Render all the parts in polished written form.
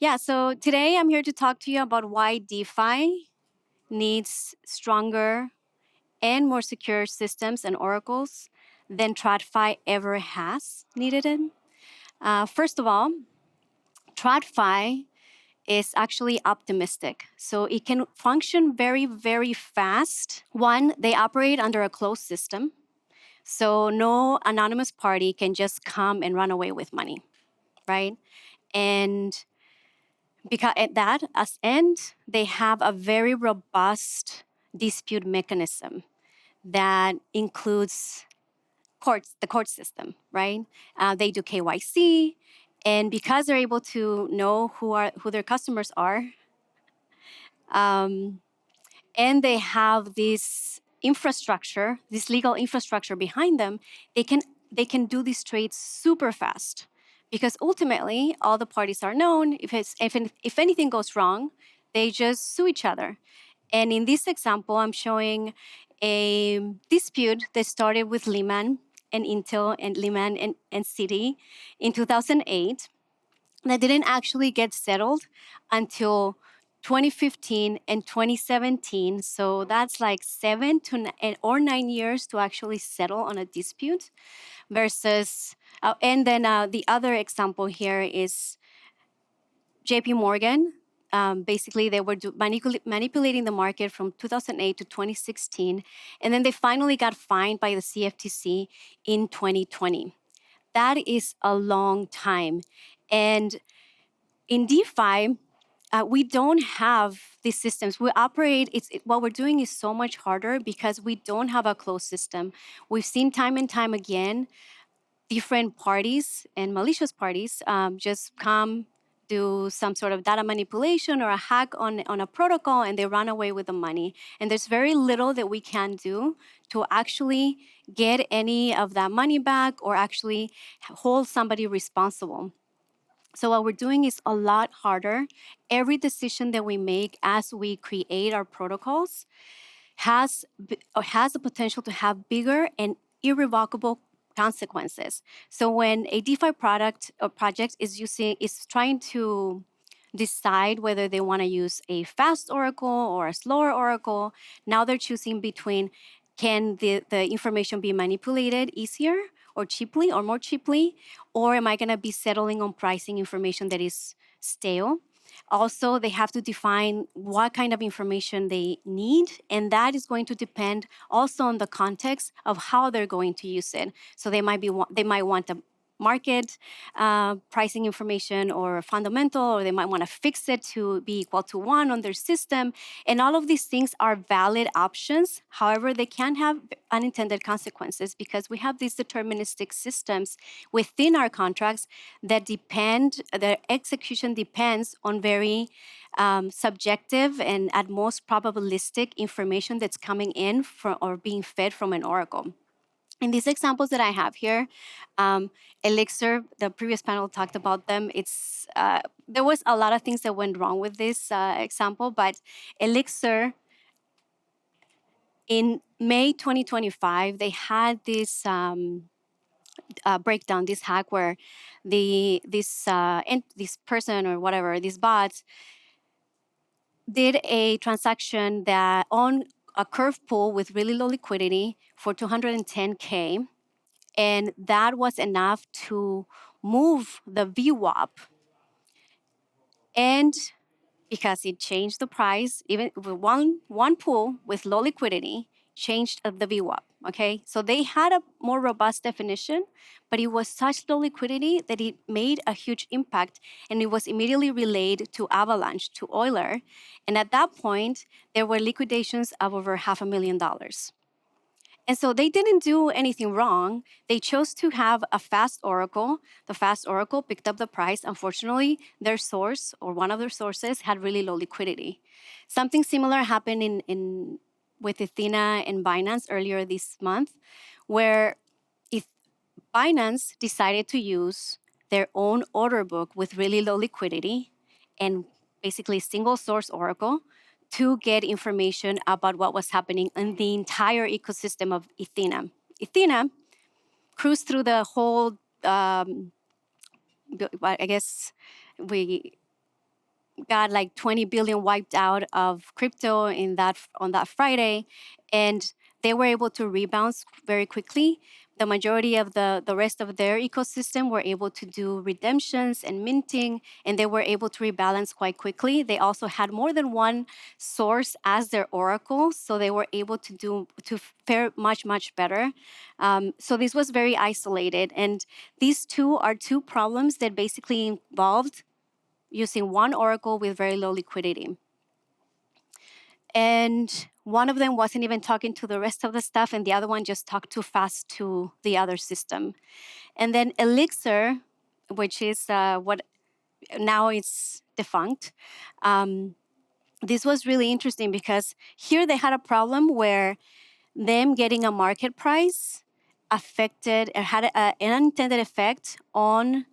Yeah, so today I'm here to talk to you about why DeFi needs stronger and more secure systems and oracles than TradFi ever has needed it. First of all, TradFi is actually optimistic. So it can function very, very fast. One, they operate under a closed system. So no anonymous party can just come and run away with money, right? And because at that as end, they have a very robust dispute mechanism that includes courts, the court system, right? They do KYC, and because they're able to know who their customers are, um, and they have this infrastructure, this legal infrastructure behind them, they can do these trades super fast because ultimately all the parties are known. If anything goes wrong, they just sue each other. And in this example, I'm showing a dispute that started with Lehman and Intel and Lehman and Citi in 2008 that didn't actually get settled until 2015 and 2017. So that's like 7 or 9 years to actually settle on a dispute versus, and then the other example here is JP Morgan. Basically, they were manipulating the market from 2008 to 2016. And then they finally got fined by the CFTC in 2020. That is a long time. And in DeFi, we don't have these systems. We operate, what we're doing is so much harder because we don't have a closed system. We've seen time and time again different parties and malicious parties just come do some sort of data manipulation or a hack on a protocol and they run away with the money. And there's very little that we can do to actually get any of that money back or actually hold somebody responsible. So what we're doing is a lot harder. Every decision that we make as we create our protocols has the potential to have bigger and irrevocable consequences. So when a DeFi product or project is trying to decide whether they want to use a fast oracle or a slower oracle, now they're choosing between can the information be manipulated easier or cheaply or more cheaply, or am I going to be settling on pricing information that is stale? Also, they have to define what kind of information they need, and that is going to depend also on the context of how they're going to use it. So they might want a market pricing information or fundamental, or they might want to fix it to be equal to 1 on their system. And all of these things are valid options. However, they can have unintended consequences because we have these deterministic systems within our contracts that their execution depends on very subjective and at most probabilistic information that's coming in from or being fed from an oracle. In these examples that I have here, Elixir, the previous panel talked about them. There was a lot of things that went wrong with this example, but Elixir, in May 2025, they had this breakdown, this hack where this person or whatever, this bot, did a transaction that on a curve pool with really low liquidity for 210K. And that was enough to move the VWAP. And because it changed the price, even with one pool with low liquidity, changed the VWAP. Okay, so they had a more robust definition, but it was such low liquidity that it made a huge impact, and it was immediately relayed to Avalanche, to Euler, and at that point there were liquidations of over $500,000. And so they didn't do anything wrong. They chose to have a fast oracle. The fast oracle picked up the price. Unfortunately, their source or one of their sources had really low liquidity. Something similar happened with Athena and Binance earlier this month, where if Binance decided to use their own order book with really low liquidity and basically single source oracle to get information about what was happening in the entire ecosystem of Athena. Athena cruised through the whole, I guess we got like 20 billion wiped out of crypto on that Friday, and they were able to rebound very quickly. The majority of the rest of their ecosystem were able to do redemptions and minting, and they were able to rebalance quite quickly. They also had more than one source as their oracle, so they were able to fare much better. So this was very isolated, and these two are two problems that basically involved using one oracle with very low liquidity. And one of them wasn't even talking to the rest of the stuff, and the other one just talked too fast to the other system. And then Elixir, which is what now it's defunct. This was really interesting because here they had a problem where them getting a market price affected or had an unintended effect on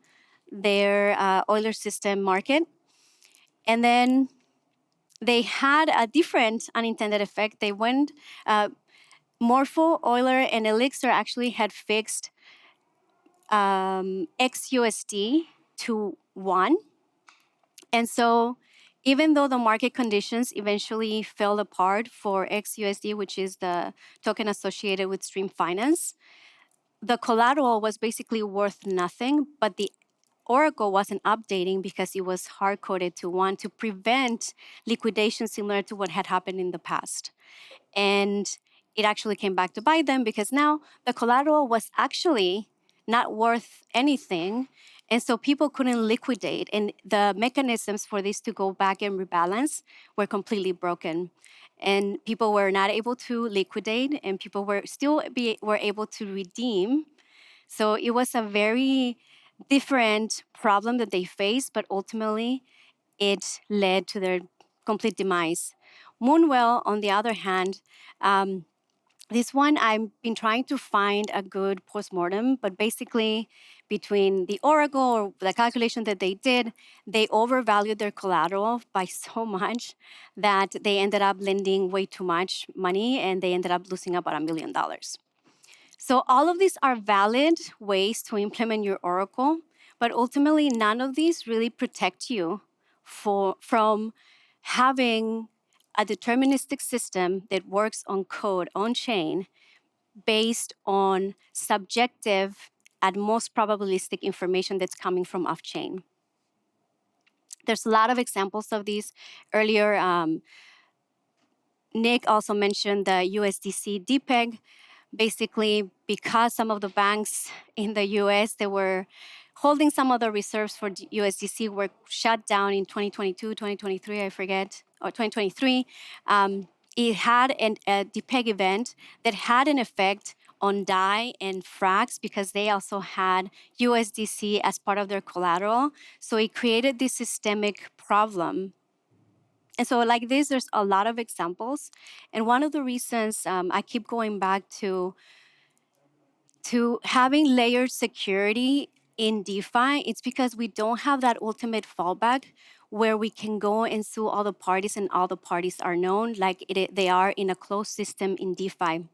their Euler system market. And then they had a different unintended effect. They went, Morpho, Euler, and Elixir actually had fixed XUSD to 1. And so even though the market conditions eventually fell apart for XUSD, which is the token associated with Stream Finance, the collateral was basically worth nothing, but the Oracle wasn't updating because it was hard coded to 1 to prevent liquidation similar to what had happened in the past. And it actually came back to bite them because now the collateral was actually not worth anything. And so people couldn't liquidate. And the mechanisms for this to go back and rebalance were completely broken. And people were not able to liquidate, and people were able to redeem. So it was a very different problem that they faced, but ultimately it led to their complete demise. Moonwell, on the other hand, this one I've been trying to find a good postmortem, but basically between the oracle or the calculation that they did, they overvalued their collateral by so much that they ended up lending way too much money, and they ended up losing about $1 million. So all of these are valid ways to implement your oracle, but ultimately none of these really protect you from having a deterministic system that works on code on chain based on subjective, at most probabilistic information that's coming from off chain. There's a lot of examples of these. Earlier, Nick also mentioned the USDC DPEG. Basically, because some of the banks in the US that were holding some of the reserves for USDC were shut down in 2022, 2023, I forget, or 2023, it had a DPEG event that had an effect on DAI and Frax because they also had USDC as part of their collateral. So it created this systemic problem. And so like this, there's a lot of examples. And one of the reasons I keep going back to having layered security in DeFi, it's because we don't have that ultimate fallback where we can go and sue all the parties and all the parties are known like they are in a closed system in DeFi.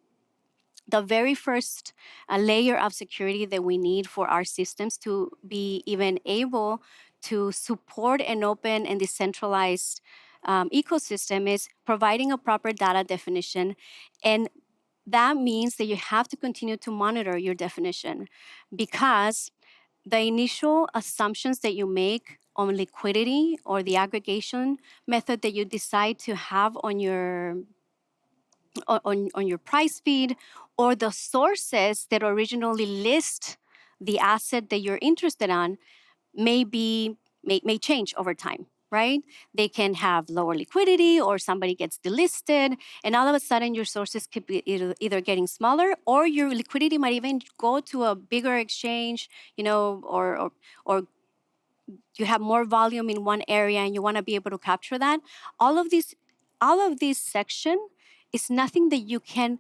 The very first layer of security that we need for our systems to be even able to support an open and decentralized ecosystem is providing a proper data definition. And that means that you have to continue to monitor your definition because the initial assumptions that you make on liquidity or the aggregation method that you decide to have on your price feed or the sources that originally list the asset that you're interested on may change over time, right? They can have lower liquidity or somebody gets delisted, and all of a sudden your sources could be either getting smaller or your liquidity might even go to a bigger exchange, or you have more volume in one area and you want to be able to capture that. All of this section is nothing that you can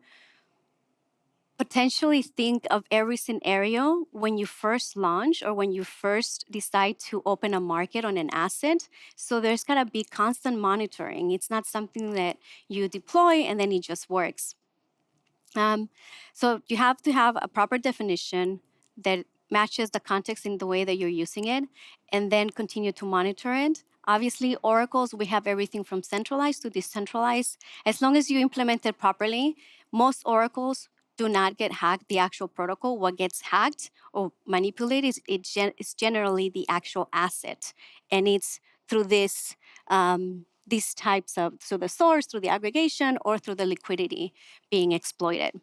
potentially think of every scenario when you first launch or when you first decide to open a market on an asset. So there's got to be constant monitoring. It's not something that you deploy and then it just works. So you have to have a proper definition that matches the context in the way that you're using it, and then continue to monitor it. Obviously, oracles, we have everything from centralized to decentralized. As long as you implement it properly, most oracles do not get hacked, the actual protocol. What gets hacked or manipulated is generally the actual asset. And it's through these types of, through the source, through the aggregation, or through the liquidity being exploited.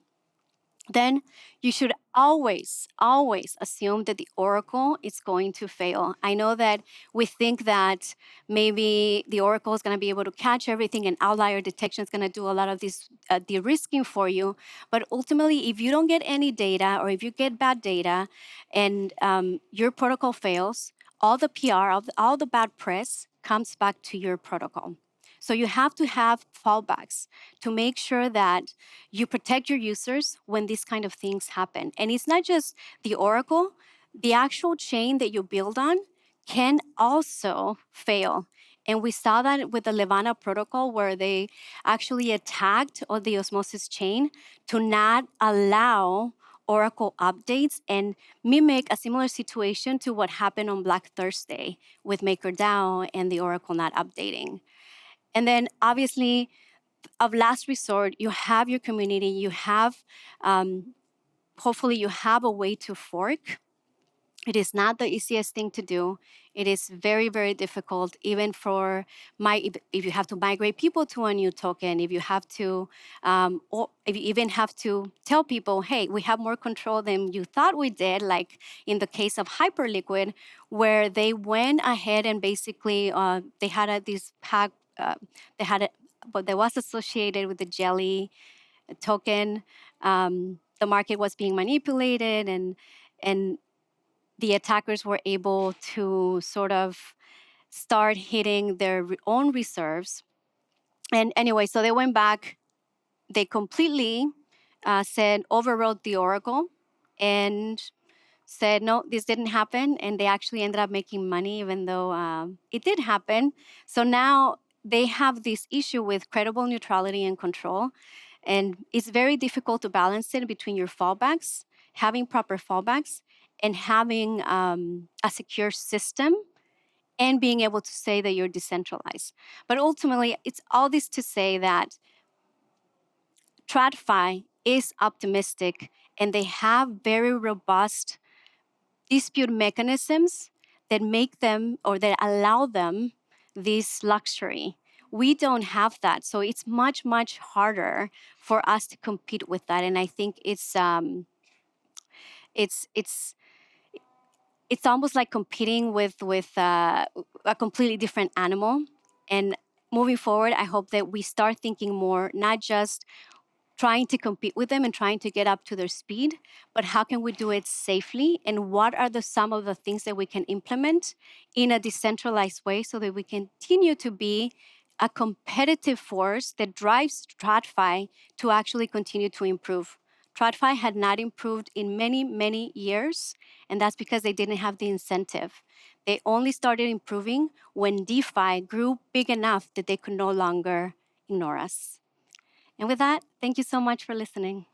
Then you should always, always assume that the oracle is going to fail. I know that we think that maybe the oracle is going to be able to catch everything and outlier detection is going to do a lot of this de-risking for you. But ultimately, if you don't get any data or if you get bad data and your protocol fails, all the PR, all the bad press comes back to your protocol. So you have to have fallbacks to make sure that you protect your users when these kind of things happen. And it's not just the oracle, the actual chain that you build on can also fail. And we saw that with the Levana protocol, where they actually attacked on the osmosis chain to not allow Oracle updates and mimic a similar situation to what happened on Black Thursday with MakerDAO and the Oracle not updating. And then obviously, of last resort, you have your community, you have, hopefully you have a way to fork. It is not the easiest thing to do. It is very, very difficult, even for if you have to migrate people to a new token, if you have to, or if you even have to tell people, hey, we have more control than you thought we did, like in the case of Hyperliquid, where they went ahead and basically, they had this pack, they had it, but that was associated with the jelly token. The market was being manipulated, and the attackers were able to sort of start hitting their own reserves. And anyway, so they went back, they completely said, overrode the oracle and said, no, this didn't happen. And they actually ended up making money, even though it did happen. So now they have this issue with credible neutrality and control. And it's very difficult to balance it between your fallbacks, having proper fallbacks, and having a secure system and being able to say that you're decentralized. But ultimately, it's all this to say that TradFi is optimistic and they have very robust dispute mechanisms that make them or that allow them this luxury. We don't have that, so it's much, much harder for us to compete with that. And I think it's almost like competing with a completely different animal. And moving forward, I hope that we start thinking more, not just trying to compete with them and trying to get up to their speed, but how can we do it safely? And what are some of the things that we can implement in a decentralized way so that we continue to be a competitive force that drives TradFi to actually continue to improve. TradFi had not improved in many, many years, and that's because they didn't have the incentive. They only started improving when DeFi grew big enough that they could no longer ignore us. And with that, thank you so much for listening.